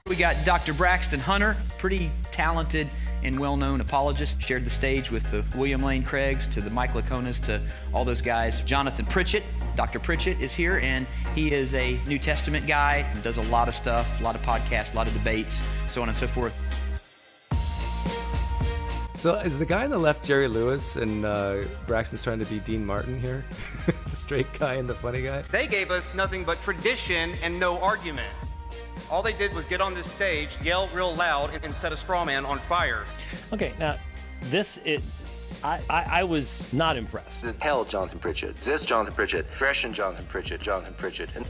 We got Dr. Braxton Hunter, pretty talented and well-known apologist, shared the stage with the William Lane Craigs, to the Mike Laconas, to all those guys. Jonathan Pritchett, Dr. Pritchett is here, and he is a New Testament guy, does a lot of stuff, a lot of podcasts, a lot of debates, so on and so forth. So is the guy on the left Jerry Lewis, and Braxton's trying to be Dean Martin here? The straight guy and the funny guy? They gave us nothing but tradition and no argument. All they did was get on this stage, yell real loud, and set a straw man on fire. Okay, now, I was not impressed. The hell, Jonathan Pritchett. Is this Jonathan Pritchett? Gresham, Jonathan Pritchett. And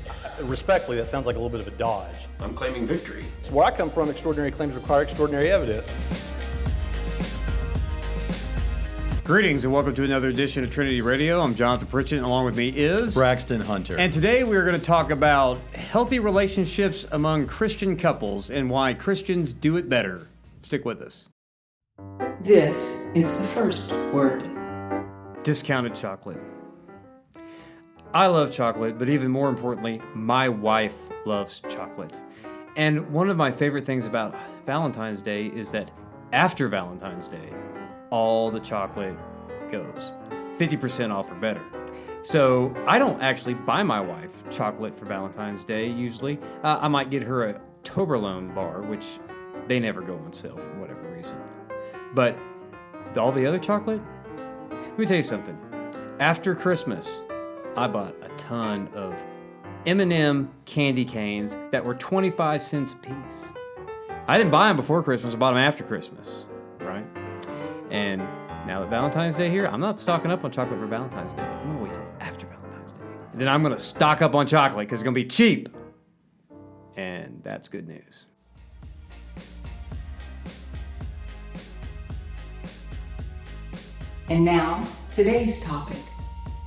respectfully, that sounds like a little bit of a dodge. I'm claiming victory. It's where I come from, extraordinary claims require extraordinary evidence. Greetings and welcome to another edition of Trinity Radio. I'm Jonathan Pritchett, and along with me is Braxton Hunter. And today we're going to talk about healthy relationships among Christian couples and why Christians do it better. Stick with us. This is the first word. Discounted chocolate. I love chocolate, but even more importantly, my wife loves chocolate. And one of my favorite things about Valentine's Day is that after Valentine's Day, all the chocolate goes 50% off or better. So I don't actually buy my wife chocolate for Valentine's Day usually. I might get her a Toblerone bar, which they never go on sale for whatever reason. But all the other chocolate, let me tell you something. After Christmas, I bought a ton of M&M candy canes that were 25 cents a piece. I didn't buy them before Christmas, I bought them after Christmas, right? And now that Valentine's Day here, I'm not stocking up on chocolate for Valentine's Day. I'm gonna wait till after Valentine's Day. And then I'm gonna stock up on chocolate because it's gonna be cheap. And that's good news. And now, today's topic.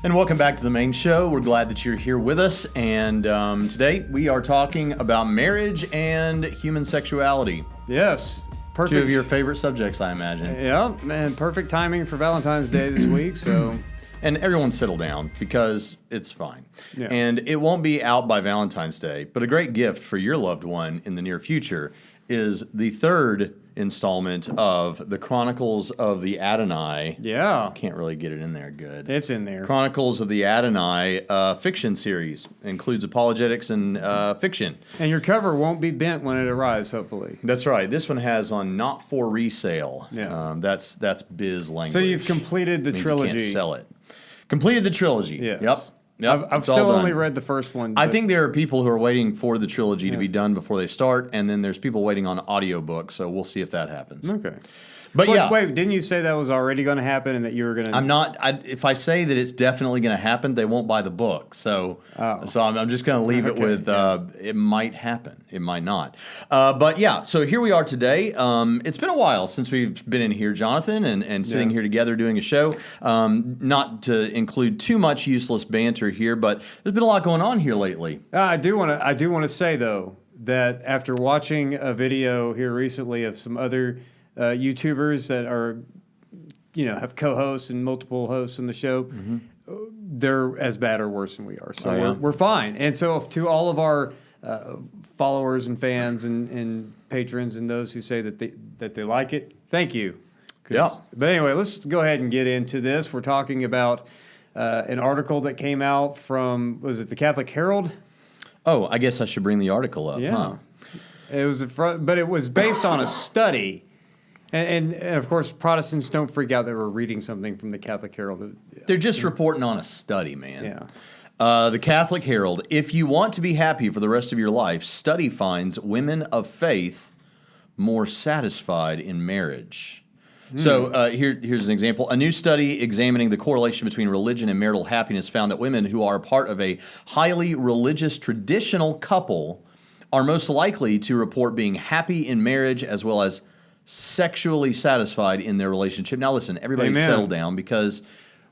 And welcome back to the main show. We're glad that you're here with us. And today we are talking about marriage and human sexuality. Yes. Perfect. Two of your favorite subjects, I imagine. Yeah, and perfect timing for Valentine's Day this week, so... And everyone settle down, because it's fine. Yeah. And it won't be out by Valentine's Day, but a great gift for your loved one in the near future is the third installment of the Chronicles of the Adonai. Yeah. Can't really get it in there good. It's in there. Chronicles of the Adonai fiction series. Includes apologetics and fiction. And your cover won't be bent when it arrives, hopefully. That's right. This one has on not for resale. Yeah. That's biz language. So you've completed the trilogy. You can't sell it. Completed the trilogy. Yes. Yep. I've still only read the first one. I think there are people who are waiting for the trilogy to be done before they start, and then there's people waiting on audiobooks, so we'll see if that happes. Okay. But yeah. Wait, didn't you say that was already going to happen and that you were going to... I'm not... if I say that it's definitely going to happen, they won't buy the book. So I'm just going to leave it with it might happen. It might not. But yeah, so here we are today. It's been a while since we've been in here, Jonathan, and sitting here together doing a show. Not to include too much useless banter here, but there's been a lot going on here lately. I do want to say, though, that after watching a video here recently of some other... YouTubers that are, have co-hosts and multiple hosts in the show, they're as bad or worse than we are. So we're fine. And so to all of our followers and fans and patrons and those who say that they like it, thank you. Yeah. But anyway, let's go ahead and get into this. We're talking about an article that came out from, was it the Catholic Herald? Oh, I guess I should bring the article up. Yeah. Huh? But it was based on a study. And of course, Protestants don't freak out that we're reading something from the Catholic Herald. They're just reporting on a study, man. Yeah. The Catholic Herald. If you want to be happy for the rest of your life, study finds women of faith more satisfied in marriage. So here's an example. A new study examining the correlation between religion and marital happiness found that women who are part of a highly religious traditional couple are most likely to report being happy in marriage as well as sexually satisfied in their relationship. Now listen, everybody settle down, because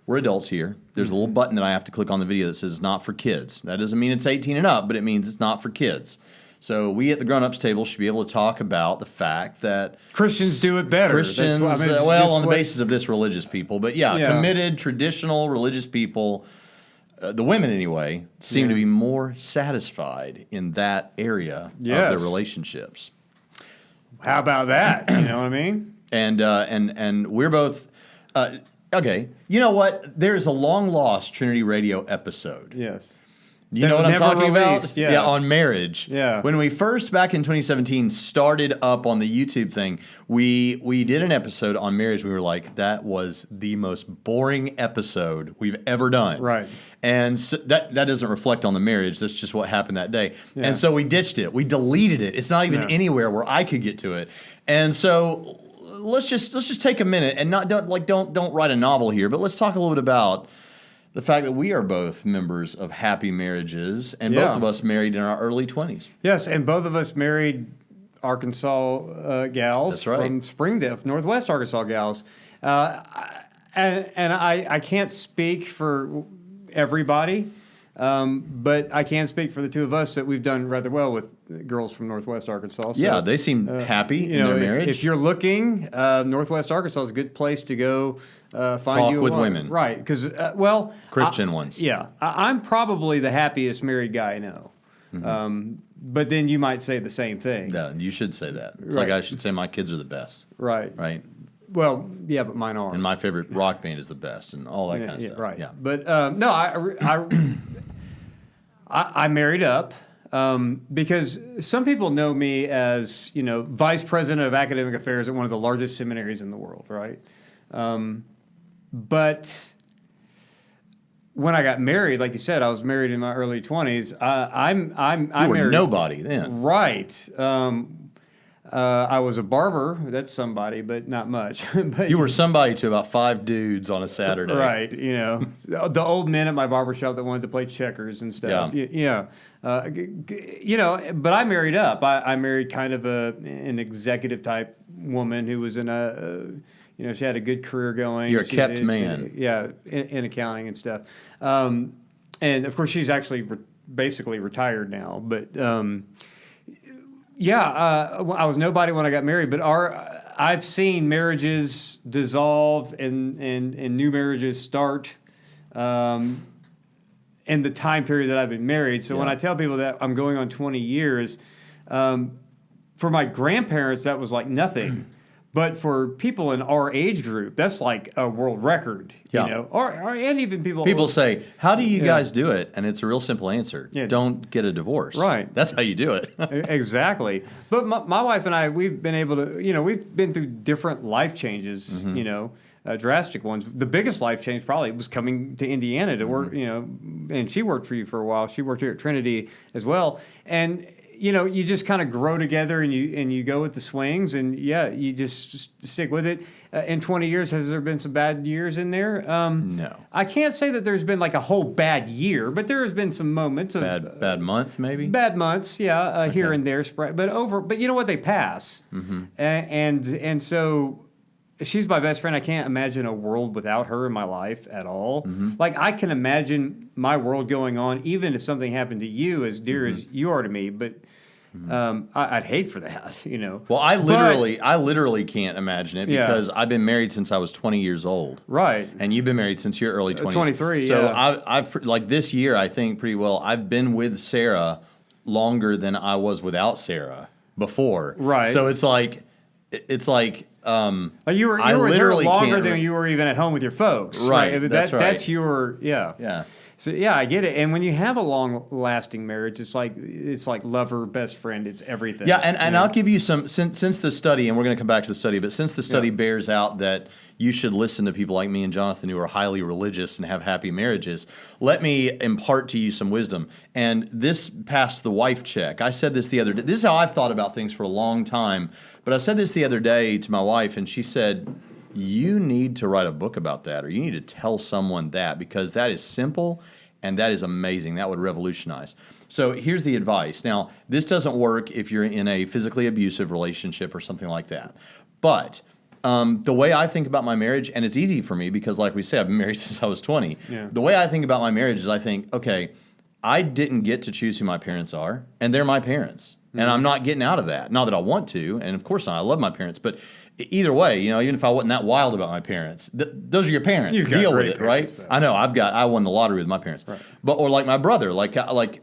we're adults here. There's a little button that I have to click on the video that says not for kids. That doesn't mean it's 18 and up, but it means it's not for kids. So we at the grown-ups table should be able to talk about the fact that Christians do it better. Christians, on the basis of this, religious people. But committed, traditional, religious people the women anyway, seem to be more satisfied in that area of their relationships. How about that? You know what I mean? And we're both okay. You know what? There's a long lost Trinity Radio episode. Yes. You know what I'm talking released, about? yeah. On marriage. Yeah. When we first, back in 2017, started up on the YouTube thing, we did an episode on marriage. We were like, that was the most boring episode we've ever done. Right. And so that doesn't reflect on the marriage. That's just what happened that day. Yeah. And so we ditched it. We deleted it. It's not even anywhere where I could get to it. And so let's just take a minute and don't write a novel here, but let's talk a little bit about the fact that we are both members of happy marriages, and both of us married in our early 20s. Yes, and both of us married Arkansas gals from Springdale, Northwest Arkansas gals. And I can't speak for everybody, but I can speak for the two of us that we've done rather well with girls from Northwest Arkansas. So, yeah, they seem happy in their marriage. If you're looking, Northwest Arkansas is a good place to go find Talk you with one. women. Right, because, Christian ones. Yeah, I'm probably the happiest married guy I know. Mm-hmm. But then you might say the same thing. Yeah, you should say that. It's like I should say my kids are the best. Right. Right. Well, yeah, but mine aren't. And my favorite rock band is the best, and all that kind of stuff. Right. Yeah. But no, I married up because some people know me as vice president of academic affairs at one of the largest seminaries in the world, right? But when I got married, like you said, I was married in my early 20s. I were married nobody then. Right. I was a barber. That's somebody, but not much. But You were somebody to about 5 dudes on a Saturday. right. The old men at my barbershop that wanted to play checkers and stuff. Yeah. But I married up. I married kind of an executive type woman who was in she had a good career going. You're a kept man. In accounting and stuff. And of course, she's actually basically retired now. But I was nobody when I got married. But I've seen marriages dissolve and new marriages start in the time period that I've been married. So when I tell people that I'm going on 20 years, for my grandparents, that was like nothing. But for people in our age group, that's like a world record, and even people say, how do you guys do it? And it's a real simple answer. Yeah. Don't get a divorce. Right. That's how you do it. Exactly. But my wife and I, we've been able to, we've been through different life changes, drastic ones. The biggest life change probably was coming to Indiana to work, and she worked for you for a while. She worked here at Trinity as well. And you just kind of grow together and you go with the swings and you just stick with it. In 20 years, has there been some bad years in there? No. I can't say that there's been like a whole bad year, but there has been some moments of bad month maybe. Bad months, here and there, but you know what? They pass, and so. She's my best friend. I can't imagine a world without her in my life at all. Mm-hmm. Like, I can imagine my world going on, even if something happened to you, as dear as you are to me. But I'd hate for that, Well, I literally can't imagine it because I've been married since I was 20 years old. Right. And you've been married since your early 20s. 23, So I've like this year, I think pretty well, I've been with Sarah longer than I was without Sarah before. Right. So it's like you were there longer than you were even at home with your folks. Right. That's right. That's your Yeah. So I get it. And when you have a long-lasting marriage, it's like lover, best friend. It's everything. Yeah, and I'll give you some since the study, and we're going to come back to the study, but since the study bears out that you should listen to people like me and Jonathan who are highly religious and have happy marriages, let me impart to you some wisdom. And this passed the wife check. I said this the other day. This is how I've thought about things for a long time. But I said this the other day to my wife, and she said, you need to write a book about that, or you need to tell someone that, because that is simple and that is amazing. That would revolutionize. So here's the advice. Now, this doesn't work if you're in a physically abusive relationship or something like that. But the way I think about my marriage, and it's easy for me because, like we say, I've been married since I was 20. Yeah. The way I think about my marriage is I think, okay, I didn't get to choose who my parents are, and they're my parents. And I'm not getting out of that. Not that I want to, and of course not. I love my parents, but either way, even if I wasn't that wild about my parents, those are your parents. You've got Deal with great it, right? parents, though. I know. I won the lottery with my parents. Right. But or like my brother, like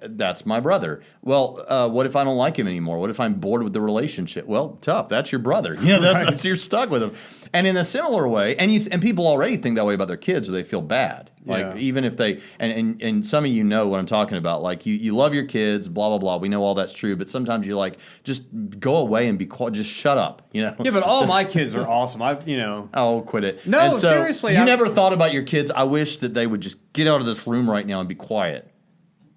that's my brother. Well, what if I don't like him anymore? What if I'm bored with the relationship? Well, tough. That's your brother. That's you're stuck with him. And in a similar way, and people already think that way about their kids, so they feel bad. Like even if they and some of you know what I'm talking about. Like you love your kids, blah blah blah. We know all that's true, but sometimes you're like, just go away and be quiet. Just shut up. Yeah, but all my kids are awesome. Oh, quit it. No, and so seriously. You never thought about your kids. I wish that they would just get out of this room right now and be quiet.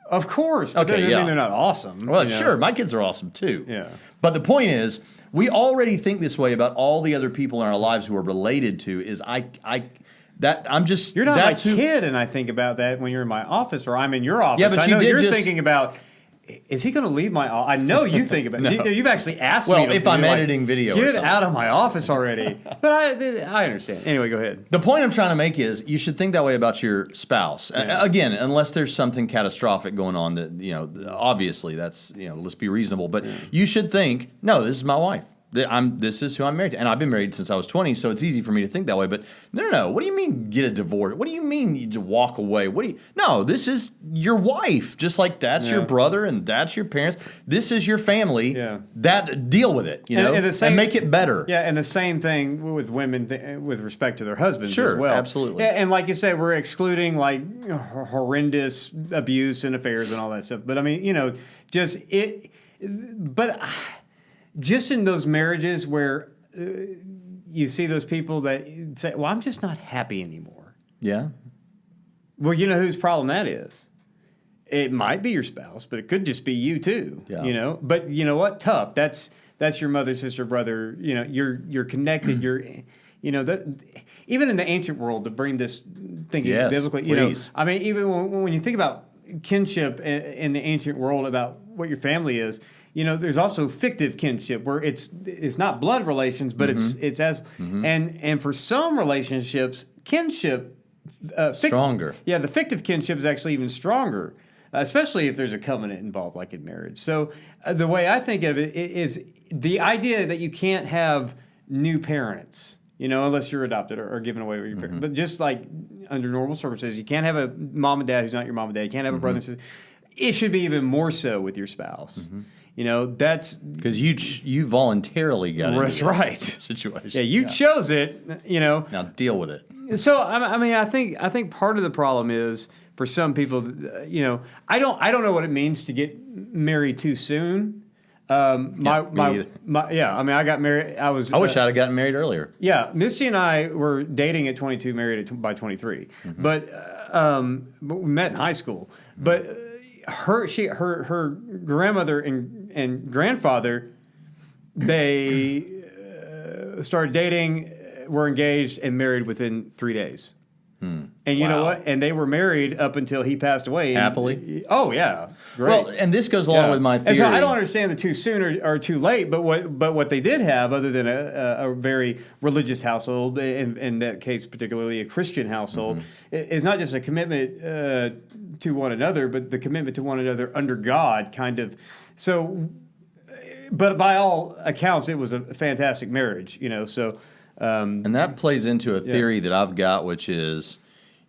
Of course. But Okay, I mean, they're not awesome. Well, sure, my kids are awesome too. Yeah. But the point is, we already think this way about all the other people in our lives who are related to. You're not my kid, and I think about that when you're in my office or I'm in your office. Yeah, but I you know did you're just thinking about, is he going to leave my office? I know you think about it. You've actually asked me. Well, if I'm editing video or get something. out of my office already. But I understand. Anyway, go ahead. The point I'm trying to make is you should think that way about your spouse. Again, unless there's something catastrophic going on that, obviously that's, let's be reasonable. But you should think, no, this is my wife. This is who I'm married to. And I've been married since I was 20, so it's easy for me to think that way. But no. What do you mean get a divorce? What do you mean you just walk away? No, this is your wife. Just like that's your brother and that's your parents. This is your family. Yeah. Deal with it, and make it better. Yeah, and the same thing with women with respect to their husbands Sure, as well. absolutely. And like you said, we're excluding like horrendous abuse and affairs and all that stuff. But I mean, just in those marriages where you see those people that say, well, I'm just not happy anymore. Yeah. Well, you know whose problem that is? It might be your spouse, but it could just be you too. Yeah. But you know what? Tough. That's your mother, sister, brother. You're connected. Even in the ancient world, to bring this thinking biblically, please. I mean, even when you think about kinship in the ancient world, about what your family is, there's also fictive kinship where it's not blood relations, but it's as and for some relationships, kinship stronger. Yeah, the fictive kinship is actually even stronger, especially if there's a covenant involved, like in marriage. So the way I think of it is the idea that you can't have new parents, unless you're adopted or given away with your parents. But just like under normal circumstances, you can't have a mom and dad who's not your mom and dad. You can't have a brother and sister. It should be even more so with your spouse. That's because you voluntarily got into this situation. Yeah, you chose it. Now deal with it. So I think part of the problem is for some people, I don't know what it means to get married too soon. I got married. I wish I'd have gotten married earlier. Yeah, Misty and I were dating at 22, married by 23. But we met in high school. But her grandmother and grandfather, they started dating, were engaged, and married within 3 days. And you know what? And they were married up until he passed away. Happily? Oh, yeah. Great. Well, and this goes along with my theory. And so I don't understand the too soon or too late, but what they did have, other than a very religious household, in that case particularly a Christian household, is not just a commitment to one another, but the commitment to one another under God, kind of. So, but by all accounts, it was a fantastic marriage, so... and that plays into a theory that I've got, which is,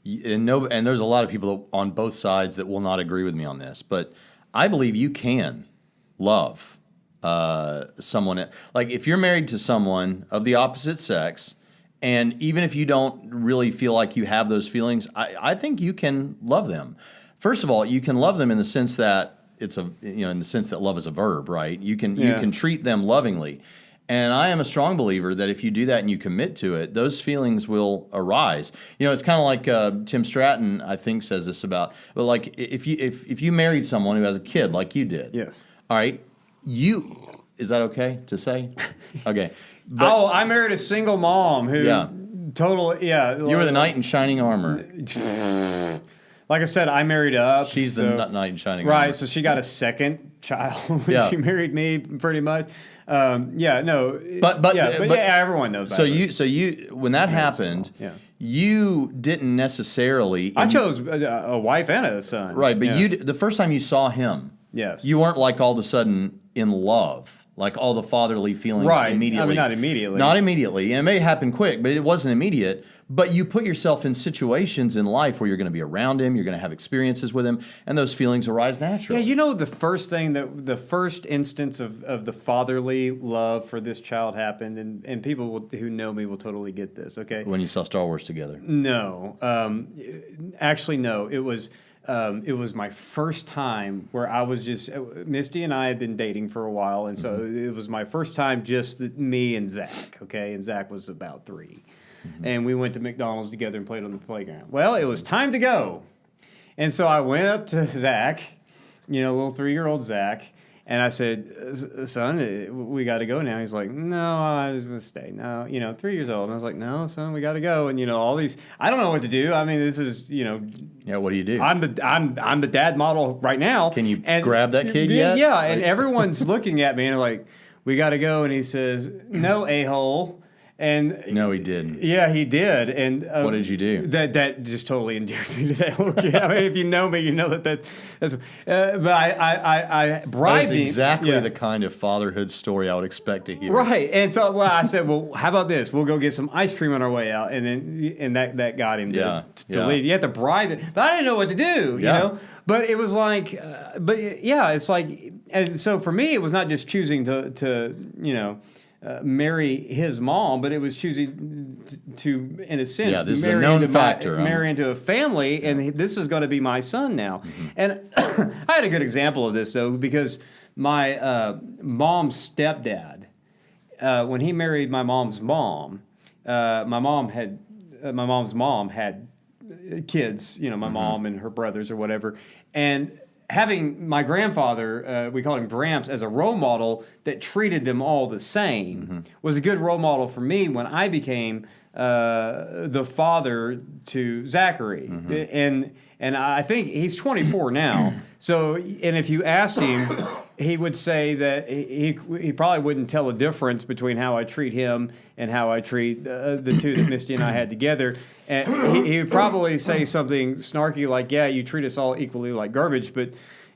and there's a lot of people on both sides that will not agree with me on this, but I believe you can love someone. Like if you're married to someone of the opposite sex, and even if you don't really feel like you have those feelings, I think you can love them. First of all, you can love them in the sense that in the sense that love is a verb, right? You can treat them lovingly. And I am a strong believer that if you do that and you commit to it, those feelings will arise. It's kind of like Tim Stratton, I think, says this about. But like if you married someone who has a kid like you did, yes, all right, is that okay to say? Okay. I married a single mom who You were the knight in shining armor. Like I said, I married up. She's the knight in shining armor. Right, so she got a second child when she married me, pretty much. But everyone knows that. So you when that happened, you didn't necessarily. I chose a wife and a son. Right, but the first time you saw him, yes, you weren't like all of a sudden in love. like all the fatherly feelings Right. immediately. I mean, not immediately. Not immediately. And it may happen quick, but it wasn't immediate. But you put yourself in situations in life where you're going to be around him, you're going to have experiences with him, and those feelings arise naturally. Yeah, the first instance of the fatherly love for this child happened, and people who know me will totally get this, okay? When you saw Star Wars together. No. Actually, no. It was my first time where I was just... Misty and I had been dating for a while, and so it was my first time just me and Zach, okay? And Zach was about 3. And we went to McDonald's together and played on the playground. Well, it was time to go. And so I went up to Zach, little 3-year-old Zach, and I said, son, we got to go now. He's like, no, I was going to stay. No, 3 years old. And I was like, no, son, we got to go. And, all these, I don't know what to do. I mean, this is, Yeah, what do you do? I'm the dad model right now. Can you grab that kid yet? Yeah, and everyone's looking at me and they're like, we got to go. And he says, no, a-hole. And no, he didn't. Yeah, he did. And what did you do? That just totally endeared me to that little kid. I mean, if you know me, you know that's. But I bribed him. That's exactly the kind of fatherhood story I would expect to hear. Right, and so I said, well, how about this? We'll go get some ice cream on our way out, and that got him to leave. You have to bribe it, but I didn't know what to do. But it was like, it's like, and so for me, it was not just choosing to marry his mom, but it was choosing to in a sense, this is a known factor. Marry into a family, and this is going to be my son now. And I had a good example of this, though, because my mom's stepdad, when he married my mom's mom, my mom's mom had kids, my mom and her brothers or whatever, and having my grandfather, we called him Gramps, as a role model that treated them all the same was a good role model for me when I became the father to Zachary. And I think he's 24 now. So, and if you asked him, he would say that he probably wouldn't tell a difference between how I treat him and how I treat the two that Misty and I had together. And he would probably say something snarky like, yeah, you treat us all equally like garbage, but,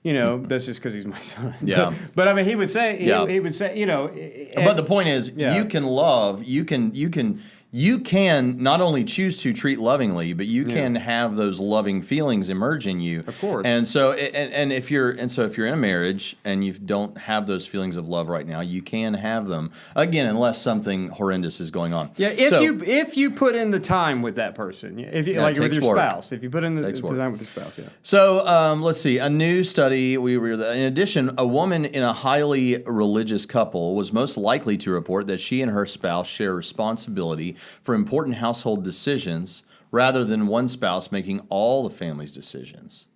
that's just because he's my son. Yeah. But I mean, he would say, he would say, but the point is, you can love, you can not only choose to treat lovingly, but you can have those loving feelings emerge in you. Of course. And so, if you're in a marriage and you don't have those feelings of love right now, you can have them again, unless something horrendous is going on. Yeah. If you put in the time with that person, with your spouse, if you put in the time with your spouse, yeah. So let's see. A new study. In addition, a woman in a highly religious couple was most likely to report that she and her spouse share responsibility for important household decisions rather than one spouse making all the family's decisions.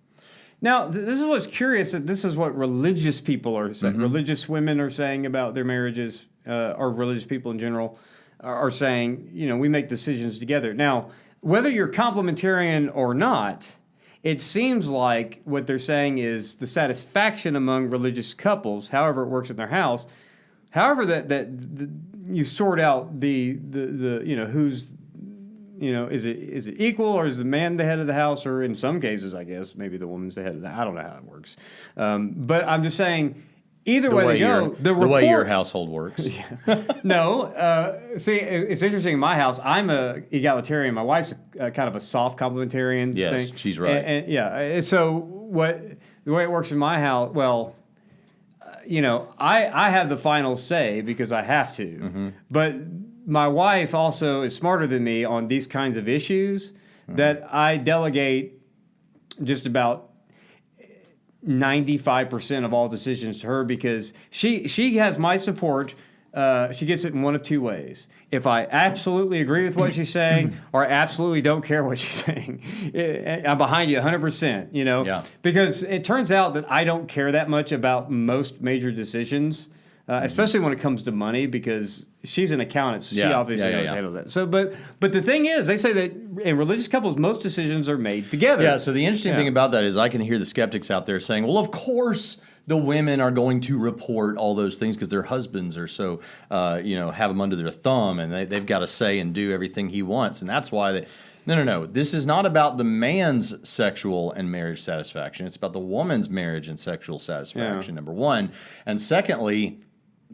Now, this is what's curious, that this is what religious people are saying. Religious women are saying about their marriages, or religious people in general are saying, we make decisions together. Now, whether you're complementarian or not, it seems like what they're saying is the satisfaction among religious couples, however it works in their house, however that you sort out the who's is it equal, or is the man the head of the house, or in some cases I guess maybe the woman's the head of the house. I don't know how it works, but I'm just saying either way they go, the way your household works. No, see, it's interesting. In my house, I'm a egalitarian. My wife's kind of a soft complementarian. Yes, thing. she's right. And so the way it works in my house, well, I have the final say because I have to. But my wife also is smarter than me on these kinds of issues that I delegate just about 95% of all decisions to her, because she has my support. She gets it in one of two ways. If I absolutely agree with what she's saying, or I absolutely don't care what she's saying, I'm behind you 100%, because it turns out that I don't care that much about most major decisions, especially when it comes to money, because she's an accountant, so she obviously knows how to handle that. So, but the thing is, they say that in religious couples, most decisions are made together. Yeah, so the interesting thing about that is I can hear the skeptics out there saying, well, of course the women are going to report all those things because their husbands are so, have them under their thumb, and they've got to say and do everything he wants. And that's why they... No. This is not about the man's sexual and marriage satisfaction. It's about the woman's marriage and sexual satisfaction, number one. And secondly...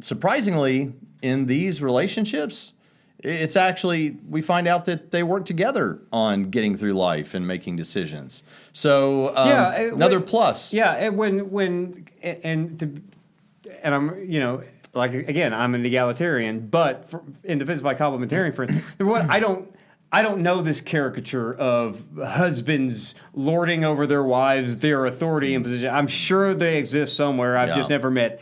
surprisingly, in these relationships, it's actually, we find out that they work together on getting through life and making decisions. So another plus. Yeah, and I'm, like, again, I'm an egalitarian, but in defense of my complementarian friends, I don't know this caricature of husbands lording over their wives, their authority and position. I'm sure they exist somewhere. I've just never met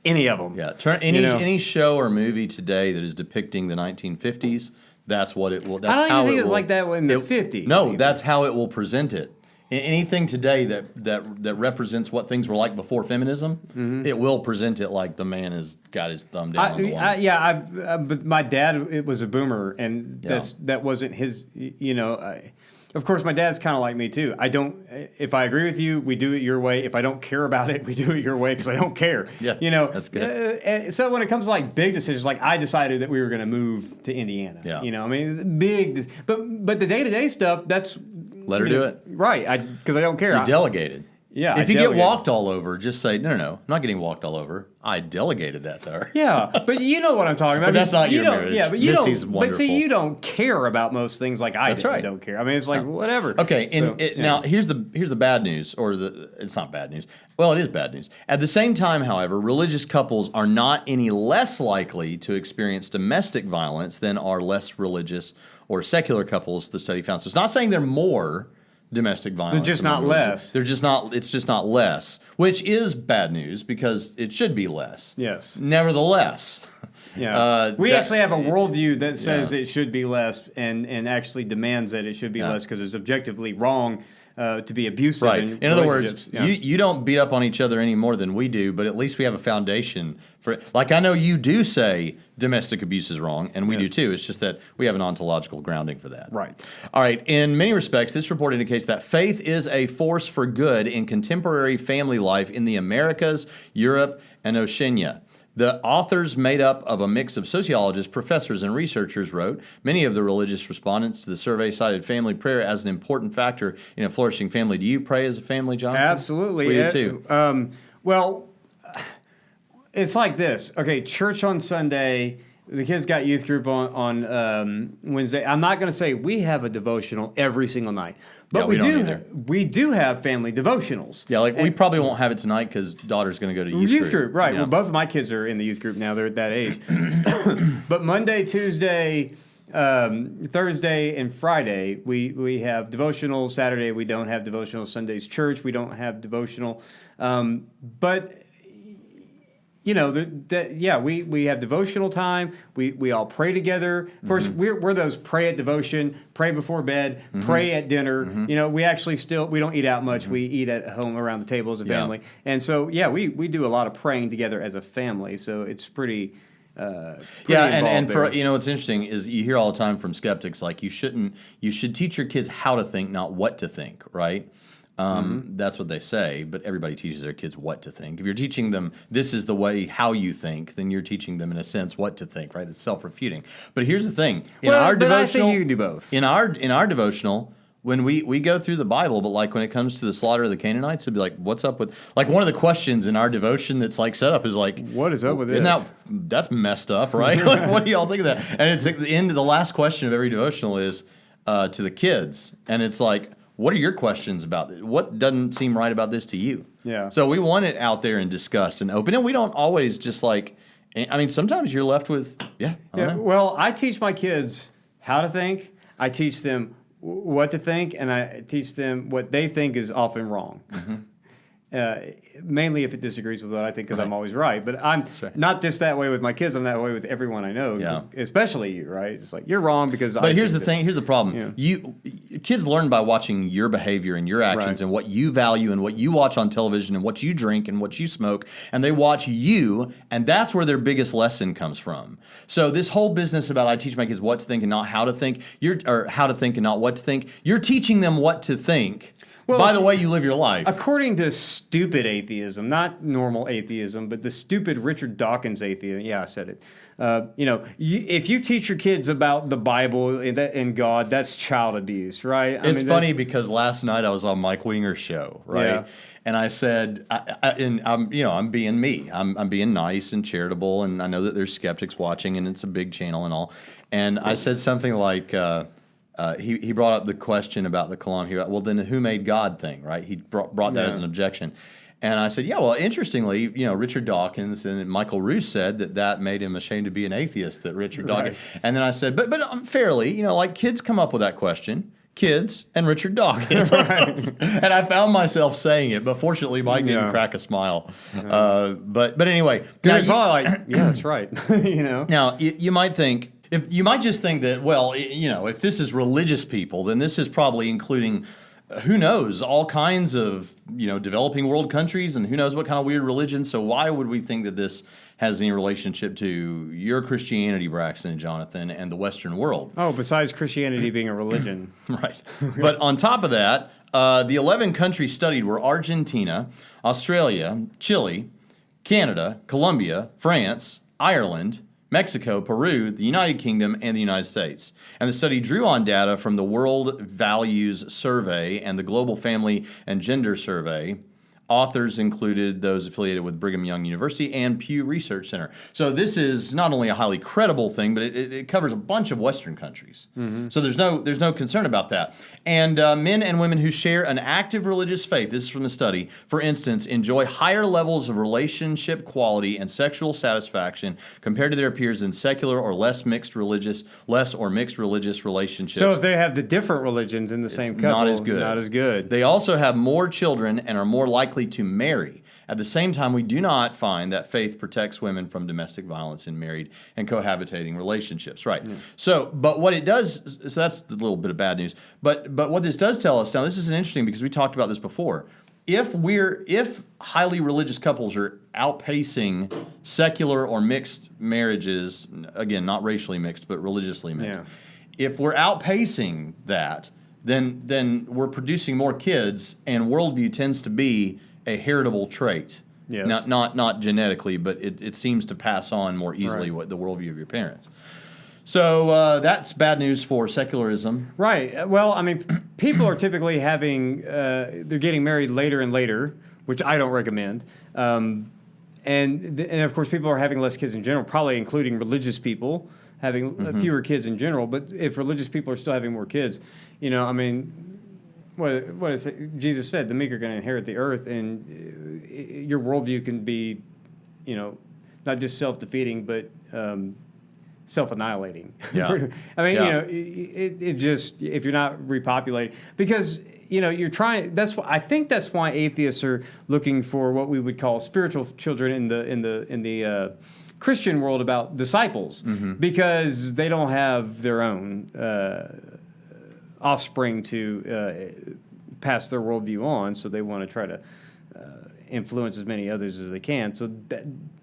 any of them. Yeah, any show or movie today that is depicting the 1950s, that's what it will. That's I don't how even think it it was will, like that in the 50s. No, even. that's how it will present it. Anything today that represents what things were like before feminism, it will present it like the man has got his thumb down on the woman. But my dad, it was a boomer, and that wasn't his. Of course, my dad's kind of like me too. If I agree with you, we do it your way. If I don't care about it, we do it your way because I don't care. Yeah, that's good. And so when it comes to like big decisions, like I decided that we were going to move to Indiana. Yeah. I mean, big. But the day-to-day stuff, that's let her do it. Right, because I don't care. You delegated. Yeah. If you get walked all over, just say, no, I'm not getting walked all over. I delegated that to her. Yeah, but you know what I'm talking about. But that's not your marriage. Yeah, but you Misty's don't. wonderful. But see, you don't care about most things like I don't care. I mean, it's like whatever. Okay, So, now here's the bad news, it's not bad news. Well, it is bad news. At the same time, however, religious couples are not any less likely to experience domestic violence than are less religious or secular couples. The study found. So it's not saying they're more domestic violence. They're just not less. They're just not. It's just not less, which is bad news because it should be less. Yes. Nevertheless. Yeah. We actually have a worldview that says it should be less and actually demands that it should be less because it's objectively wrong to be abusive. Right. In other words, yeah. you don't beat up on each other any more than we do, but at least we have a foundation for it. Like I know you do say domestic abuse is wrong, and we do too. It's just that we have an ontological grounding for that. Right. All right. In many respects, this report indicates that faith is a force for good in contemporary family life in the Americas, Europe, and Oceania. The authors, made up of a mix of sociologists, professors, and researchers, wrote, many of the religious respondents to the survey cited family prayer as an important factor in a flourishing family. Do you pray as a family, Jonathan? Absolutely. We do too. Well, it's like this. Okay, church on Sunday. The kids got youth group on Wednesday. I'm not going to say we have a devotional every single night, but we do have family devotionals. Yeah, like we probably won't have it tonight because daughter's going to go to youth group. Right. Yeah. Well, both of my kids are in the youth group now. They're at that age. But Monday, Tuesday, Thursday, and Friday we have devotional. Saturday we don't have devotional. Sunday's church we don't have devotional. But we have devotional time. We all pray together. Of course, we're those pray at devotion, pray before bed, pray at dinner. We actually we don't eat out much. We eat at home around the table as a family. And so, we do a lot of praying together as a family. So it's pretty and for what's interesting is you hear all the time from skeptics like you should teach your kids how to think, not what to think, right? That's what they say, but everybody teaches their kids what to think. If you're teaching them this is the way how you think, then you're teaching them in a sense what to think, right? It's self-refuting. But here's the thing: I think you can do both. In our devotional, when we go through the Bible, but like when it comes to the slaughter of the Canaanites, it'd be like, what's up with like one of the questions in our devotion that's like set up is like, what is up with this? That's messed up, right? Like, what do y'all think of that? And it's at the end of the last question of every devotional is to the kids, and it's like, what are your questions about it? What doesn't seem right about this to you? Yeah. So we want it out there and discussed and open, and we don't always just like. I mean, sometimes you're left with I don't know. Well, I teach my kids how to think. I teach them what to think, and I teach them what they think is often wrong. Mainly if it disagrees with what I think, because I'm always right. But I'm not just that way with my kids. I'm that way with everyone I know, especially you, right? It's like, you're wrong because But here's the thing. Here's the problem. Kids learn by watching your behavior and your actions and what you value and what you watch on television and what you drink and what you smoke. And they watch you, and that's where their biggest lesson comes from. So this whole business about I teach my kids what to think and not how to think, or how to think and not what to think, you're teaching them what to think. by the way you live your life. According to stupid atheism, not normal atheism, but the stupid Richard Dawkins atheism. Yeah, I said it. If you teach your kids about the Bible and God, that's child abuse, right? It's funny because last night I was on Mike Winger's show, right? Yeah. And I said, I'm being me. I'm being nice and charitable, and I know that there's skeptics watching, and it's a big channel and all. And I said something like, he brought up the question about the Quran. He well, then who made God thing, right? He brought that as an objection. And I said, yeah, well, interestingly, Richard Dawkins and Michael Roos said that made him ashamed to be an atheist, that Richard Dawkins. And then I said, but fairly, like kids come up with that question. Kids and Richard Dawkins. And I found myself saying it, but fortunately Mike didn't crack a smile. But anyway. Now, probably like, yeah, that's right. Now, you might think, you might just think that, well, if this is religious people, then this is probably including, who knows, all kinds of, developing world countries and who knows what kind of weird religions. So why would we think that this has any relationship to your Christianity, Braxton and Jonathan, and the Western world? Oh, besides Christianity being a religion. Right. But on top of that, the 11 countries studied were Argentina, Australia, Chile, Canada, Colombia, France, Ireland, Mexico, Peru, the United Kingdom, and the United States. And the study drew on data from the World Values Survey and the Global Family and Gender Survey. Authors included those affiliated with Brigham Young University and Pew Research Center. So this is not only a highly credible thing, but it covers a bunch of Western countries. Mm-hmm. So there's no concern about that. And men and women who share an active religious faith, this is from the study, for instance, enjoy higher levels of relationship quality and sexual satisfaction compared to their peers in secular or less or mixed religious relationships. So if they have the different religions in the same couple, not as good. Not as good. They also have more children and are more likely to marry. At the same time, we do not find that faith protects women from domestic violence in married and cohabitating relationships. Right. Mm. So what it does, so that's a little bit of bad news. But what this does tell us, now this is interesting because we talked about this before. If highly religious couples are outpacing secular or mixed marriages, again, not racially mixed, but religiously mixed. Yeah. If we're outpacing that, then we're producing more kids, and worldview tends to be a heritable trait. Yes. Not genetically, but it seems to pass on more easily what the worldview of your parents. So that's bad news for secularism. Right. Well, I mean, people are typically they're getting married later and later, which I don't recommend. And of course, people are having less kids in general, probably including religious people having fewer kids in general. But if religious people are still having more kids, I mean, what is it? Jesus said, the meek are going to inherit the earth, and your worldview can be, not just self-defeating, but self-annihilating. Yeah. I mean, it just, if you're not repopulating, because you're trying. I think that's why atheists are looking for what we would call spiritual children in the Christian world about disciples, because they don't have their own offspring to pass their worldview on, so they want to try to influence as many others as they can. So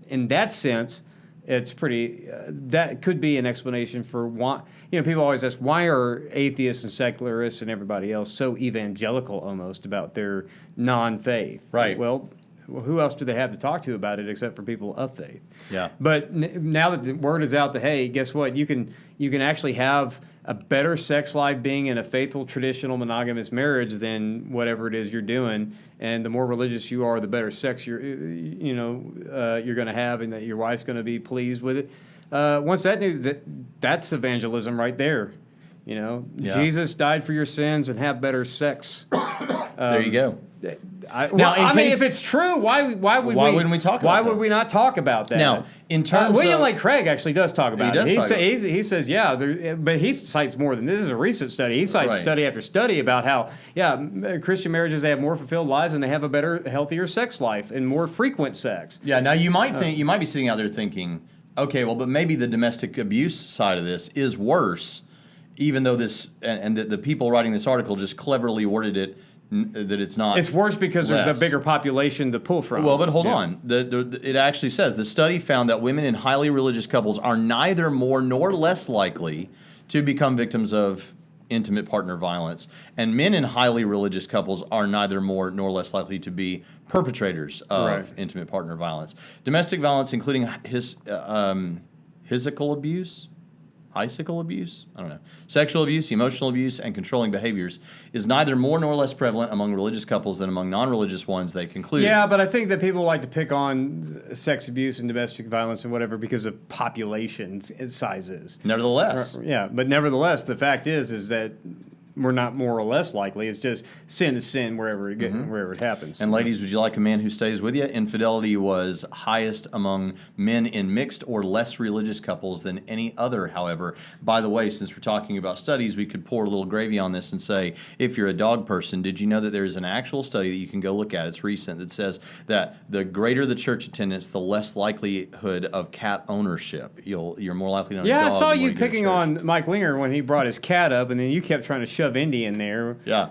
in that sense, it's pretty. That could be an explanation for why. People always ask, why are atheists and secularists and everybody else so evangelical almost about their non-faith? Right. Well, who else do they have to talk to about it except for people of faith? Yeah. But now that the word is out that, hey, guess what? You can actually have a better sex life being in a faithful, traditional, monogamous marriage than whatever it is you're doing. And the more religious you are, the better sex you're going to have, and that your wife's going to be pleased with it. Once that news, that's evangelism right there. Jesus died for your sins, and have better sex. There you go. If it's true, why wouldn't we talk about that? Why would we not talk about that? Now, in terms William of... Lane Craig actually does talk about it. He says, but he cites more than this. This is a recent study. He cites study after study about how, Christian marriages, they have more fulfilled lives, and they have a better, healthier sex life and more frequent sex. Yeah, now you might be sitting out there thinking, okay, well, but maybe the domestic abuse side of this is worse, even though the people writing this article just cleverly worded it that it's not. It's worse because there's a bigger population to pull from. Well, but hold on. It actually says the study found that women in highly religious couples are neither more nor less likely to become victims of intimate partner violence, and men in highly religious couples are neither more nor less likely to be perpetrators of intimate partner violence. Domestic violence, including physical abuse, I don't know, sexual abuse, emotional abuse, and controlling behaviors, is neither more nor less prevalent among religious couples than among non-religious ones, they conclude. Yeah, but I think that people like to pick on sex abuse and domestic violence and whatever because of population sizes. Nevertheless. But nevertheless, the fact is that we're not more or less likely. It's just sin is sin wherever it happens. And ladies, would you like a man who stays with you? Infidelity was highest among men in mixed or less religious couples than any other, however. By the way, since we're talking about studies, we could pour a little gravy on this and say, if you're a dog person, did you know that there is an actual study that you can go look at? It's recent, that says that the greater the church attendance, the less likelihood of cat ownership. You're more likely to own a dog. Yeah, I saw the more you go to picking church. on Mike Winger when he brought his cat up, and then you kept trying to shove Indy in there. Yeah.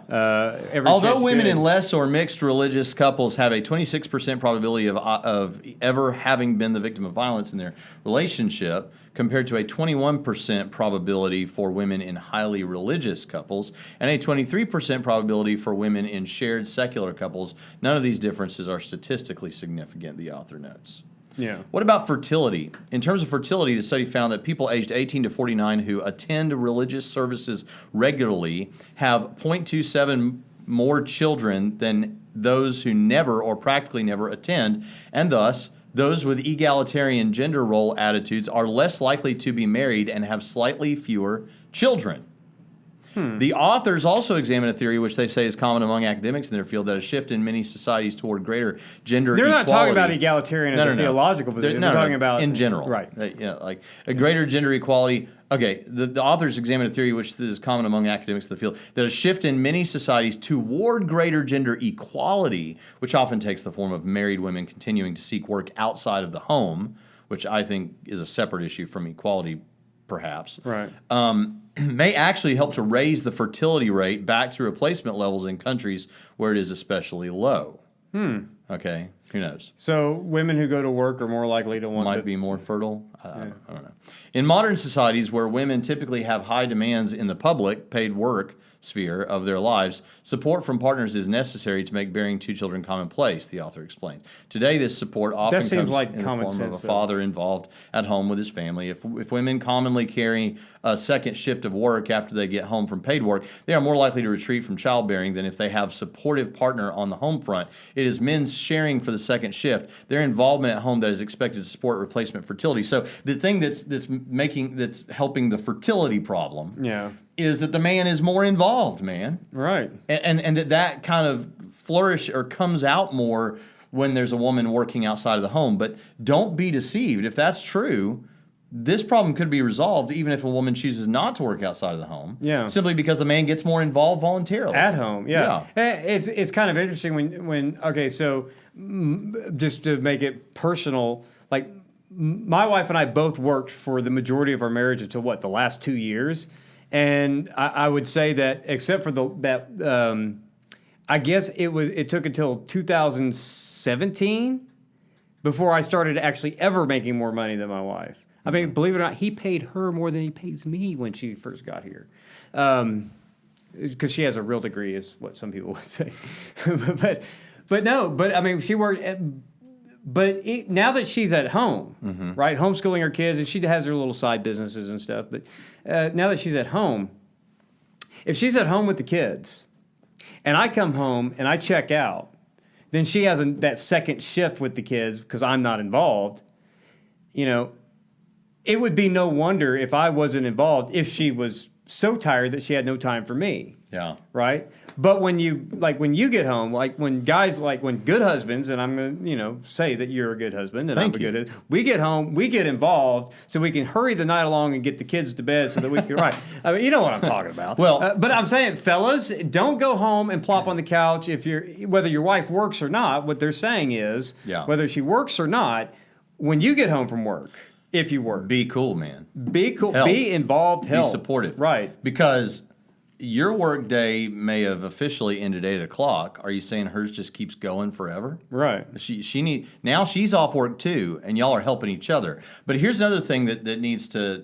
Although Although women in less or mixed religious couples have a 26% probability of ever having been the victim of violence in their relationship, compared to a 21% probability for women in highly religious couples, and a 23% probability for women in shared secular couples, none of these differences are statistically significant, the author notes. Yeah. What about fertility? In terms of fertility, the study found that people aged 18 to 49 who attend religious services regularly have 0.27 more children than those who never or practically never attend, and thus those with egalitarian gender role attitudes are less likely to be married and have slightly fewer children. The authors also examine a theory which they say is common among academics in their field, that a shift in many societies toward greater gender equality. They're not talking about egalitarian as a theological position. They're talking about in general. Right. Like a greater gender equality. Okay, the authors examine a theory which is common among academics in the field, that a shift in many societies toward greater gender equality, which often takes the form of married women continuing to seek work outside of the home, which I think is a separate issue from equality, perhaps. Right. May actually help to raise the fertility rate back to replacement levels in countries where it is especially low. Okay, who knows? So women who go to work are more likely to want Might to be more fertile. I don't know. In modern societies where women typically have high demands in the public, paid work sphere of their lives, support from partners is necessary to make bearing two children commonplace, the author explains. Today, this support often seems comes like in the common form of a sense, though. father involved at home with his family. If women commonly carry a second shift of work after they get home from paid work, they are more likely to retreat from childbearing than if they have a supportive partner on the home front. It is men sharing for the second shift, their involvement at home, that is expected to support replacement fertility. So the thing that's helping the fertility problem is that the man is more involved, man. Right. And that kind of flourish or comes out more when there's a woman working outside of the home. But don't be deceived. If that's true, this problem could be resolved even if a woman chooses not to work outside of the home. Yeah. Simply because the man gets more involved voluntarily. At home, yeah. It's kind of interesting when okay, so just to make it personal, like my wife and I both worked for the majority of our marriage until the last 2 years. And I would say that except for I guess it took until 2017 before I started actually ever making more money than my wife. I mean, believe it or not, he paid her more than he pays me when she first got here. Because she has a real degree, is what some people would say. but I mean, she worked. Now that she's at home, right, homeschooling her kids, and she has her little side businesses and stuff. But now that she's at home, if she's at home with the kids, and I come home and I check out, then she has that second shift with the kids because I'm not involved. You know, it would be no wonder if I wasn't involved if she was so tired that she had no time for me. Yeah. Right? But when you get home, when good husbands, and I'm going to, say that you're a good husband, and I'm a good husband, we get home, we get involved so we can hurry the night along and get the kids to bed so that we can, right. I mean, you know what I'm talking about. Well, but I'm saying, fellas, don't go home and plop on the couch whether your wife works or not. What they're saying is, whether she works or not, when you get home from work, if you work. Be cool, man. Be cool. Help. Be involved. Help. Be supportive. Right. Because your work day may have officially ended 8 o'clock. Are you saying hers just keeps going forever? Right. Now she's off work too, and y'all are helping each other. But here's another thing that needs to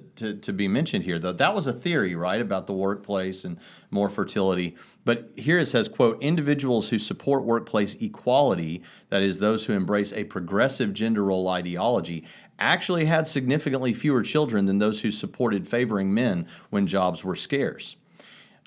be mentioned here, though. That was a theory, right, about the workplace and more fertility. But here it says, quote, individuals who support workplace equality, that is, those who embrace a progressive gender role ideology, actually had significantly fewer children than those who supported favoring men when jobs were scarce.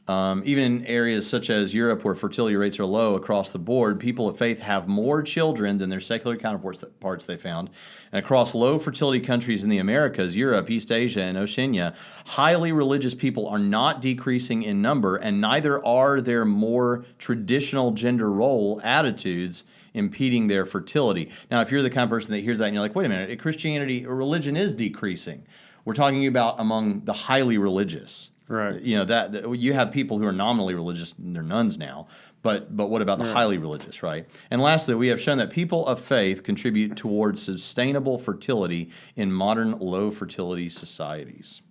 Even in areas such as Europe, where fertility rates are low across the board, people of faith have more children than their secular counterparts, they found. And across low fertility countries in the Americas, Europe, East Asia, and Oceania, highly religious people are not decreasing in number, and neither are their more traditional gender role attitudes impeding their fertility. Now, if you're the kind of person that hears that and you're like, wait a minute, Christianity or religion is decreasing. We're talking about among the highly religious. Right. You know, that you have people who are nominally religious, and they're nuns now, but what about the highly religious, right? And lastly, we have shown that people of faith contribute towards sustainable fertility in modern low fertility societies.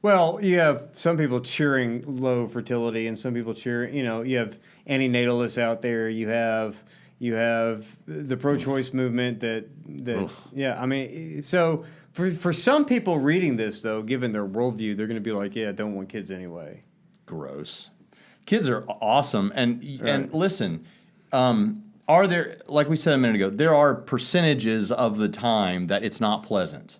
Well, you have some people cheering low fertility, and some people cheering. You have antinatalists out there. You have the pro-choice movement. Yeah. I mean, so. For some people reading this, though, given their worldview, they're going to be like, yeah, I don't want kids anyway. Gross. Kids are awesome. And listen, are there, like we said a minute ago, there are percentages of the time that it's not pleasant.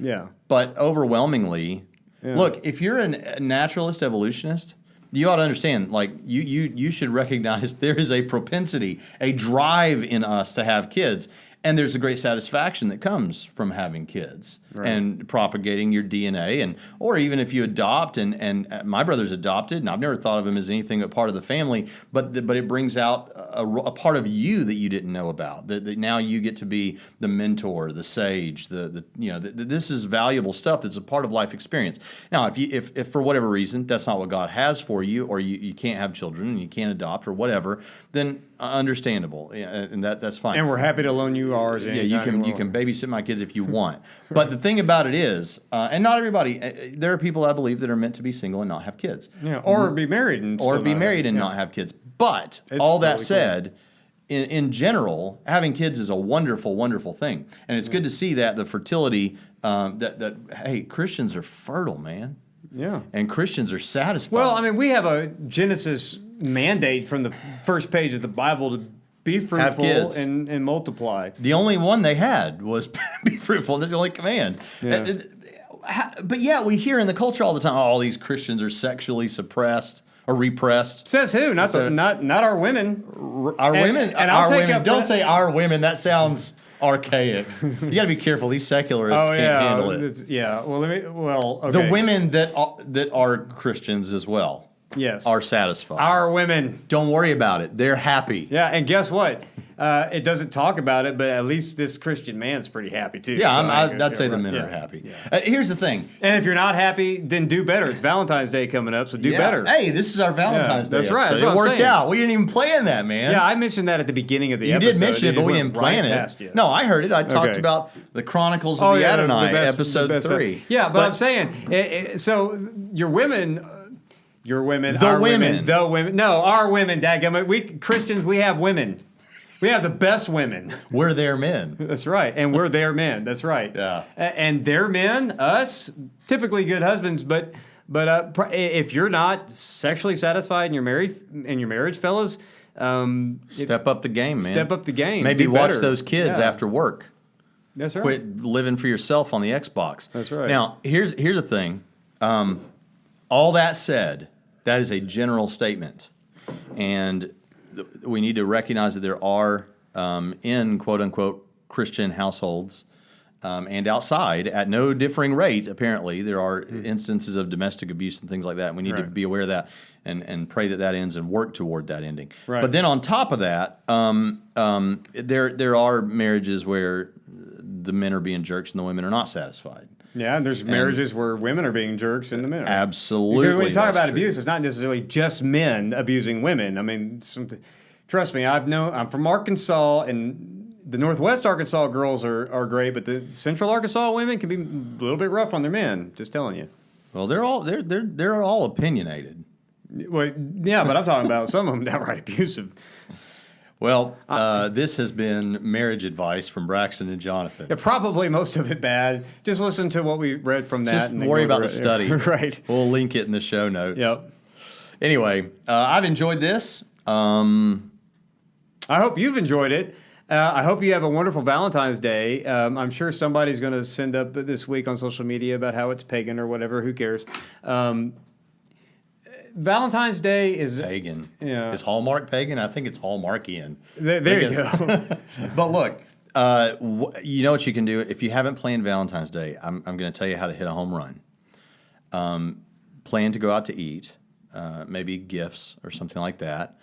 Yeah. But overwhelmingly, look, if you're a naturalist evolutionist, you ought to understand, like, you should recognize there is a propensity, a drive in us to have kids. And there's a great satisfaction that comes from having kids and propagating your DNA, or even if you adopt, and my brother's adopted, and I've never thought of him as anything but part of the family, but it brings out a part of you that you didn't know about. That now you get to be the mentor, the sage, this is valuable stuff that's a part of life experience. Now, if for whatever reason that's not what God has for you, or you can't have children and you can't adopt or whatever, then understandable, and that's fine. And we're happy to loan you ours. Yeah, you can babysit my kids if you want. But the thing about it is, and not everybody, there are people I believe that are meant to be single and not have kids. Yeah, or be married and not have kids. But all that said, in general, having kids is a wonderful, wonderful thing, and it's good to see that the fertility that hey, Christians are fertile, man. Yeah, and Christians are satisfied. Well, I mean, we have a Genesis mandate from the first page of the Bible to be fruitful and multiply. The only one they had was be fruitful, and that's the only command. Yeah. But yeah, we hear in the culture all the time, all these Christians are sexually suppressed or repressed. Says who? Not our women. Our women. Don't say our women. That sounds archaic. You got to be careful. These secularists can't handle it. Okay. The women that are Christians as well. Yes. Are satisfied. Our women. Don't worry about it. They're happy. Yeah, and guess what? It doesn't talk about it, but at least this Christian man's pretty happy too. Yeah, I'd say the men are happy. Yeah. Here's the thing. And if you're not happy, then do better. It's Valentine's Day coming up, so do better. Hey, this is our Valentine's Day. That's right. Episode. It worked out. We didn't even plan that, man. Yeah, I mentioned that at the beginning of the episode. You did mention it, but we didn't plan it. No, I heard it. I talked about the Chronicles of the Adonai, episode 3. Yeah, but I'm saying, so your women. Your women, the our women. The women. No, our women, dadgummit. We Christians, we have women. We have the best women. We're their men. That's right. And we're their men. That's right. Yeah. And their men, us, typically good husbands, but if you're not sexually satisfied in your marriage, fellas, step up the game, man. Step up the game. Maybe watch those kids after work. That's right. Quit living for yourself on the Xbox. That's right. Now, here's the thing. All that said, that is a general statement, and we need to recognize that there are in quote-unquote Christian households and outside, at no differing rate, apparently, there are instances of domestic abuse and things like that. And we need to be aware of that and pray that ends and work toward that ending. Right. But then on top of that, there are marriages where the men are being jerks and the women are not satisfied. Yeah, and there's marriages where women are being jerks and the men are. Absolutely. Because when you talk about abuse, it's not necessarily just men abusing women. I mean, trust me, I'm from Arkansas, and the Northwest Arkansas girls are great, but the Central Arkansas women can be a little bit rough on their men. Just telling you. Well, they're all opinionated. Well, yeah, but I'm talking about some of them downright abusive. Well, this has been marriage advice from Braxton and Jonathan. Yeah, probably most of it bad. Just listen to what we read from that. Just and worry ignore about the study. Right. We'll link it in the show notes. Yep. Anyway, I've enjoyed this. I hope you've enjoyed it. I hope you have a wonderful Valentine's Day. I'm sure somebody's going to send up this week on social media about how it's pagan or whatever. Who cares? Valentine's Day is pagan. Yeah. Is Hallmark pagan? I think it's Hallmarkian. There you go. But look, you know what you can do? If you haven't planned Valentine's Day, I'm going to tell you how to hit a home run. Plan to go out to eat, maybe gifts or something like that.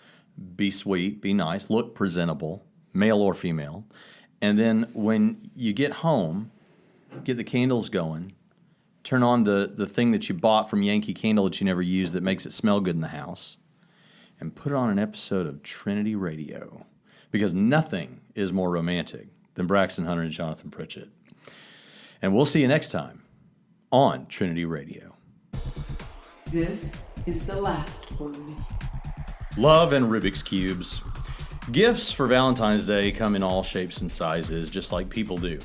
Be sweet, be nice, look presentable, male or female. And then when you get home, get the candles going. Turn on the thing that you bought from Yankee Candle that you never use that makes it smell good in the house. And put on an episode of Trinity Radio. Because nothing is more romantic than Braxton Hunter and Jonathan Pritchett. And we'll see you next time on Trinity Radio. This is the last word. Love and Rubik's Cubes. Gifts for Valentine's Day come in all shapes and sizes, just like people do.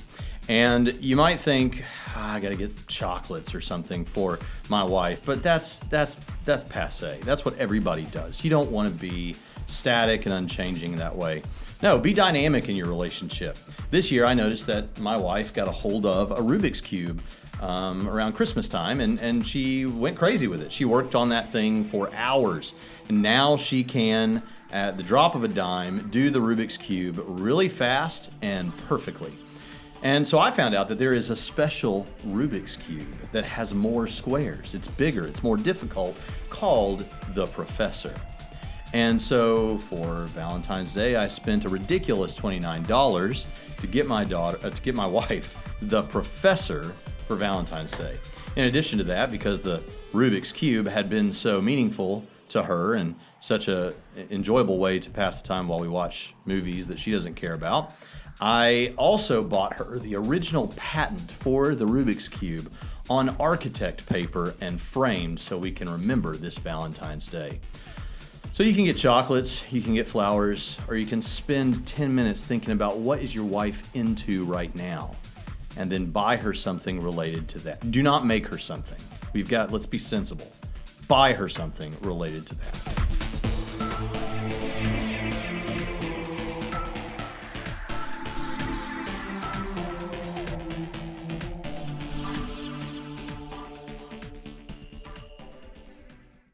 And you might think, I got to get chocolates or something for my wife, but that's passé. That's what everybody does. You don't want to be static and unchanging that way. No, be dynamic in your relationship. This year, I noticed that my wife got a hold of a Rubik's Cube around Christmas time, and she went crazy with it. She worked on that thing for hours, and now she can, at the drop of a dime, do the Rubik's Cube really fast and perfectly. And so I found out that there is a special Rubik's Cube that has more squares. It's bigger, it's more difficult, called the Professor. And so for Valentine's Day, I spent a ridiculous $29 to get my wife the Professor for Valentine's Day. In addition to that, because the Rubik's Cube had been so meaningful to her and such an enjoyable way to pass the time while we watch movies that she doesn't care about, I also bought her the original patent for the Rubik's Cube on architect paper and framed so we can remember this Valentine's Day. So you can get chocolates, you can get flowers, or you can spend 10 minutes thinking about what is your wife into right now, and then buy her something related to that. Do not make her something. Let's be sensible. Buy her something related to that.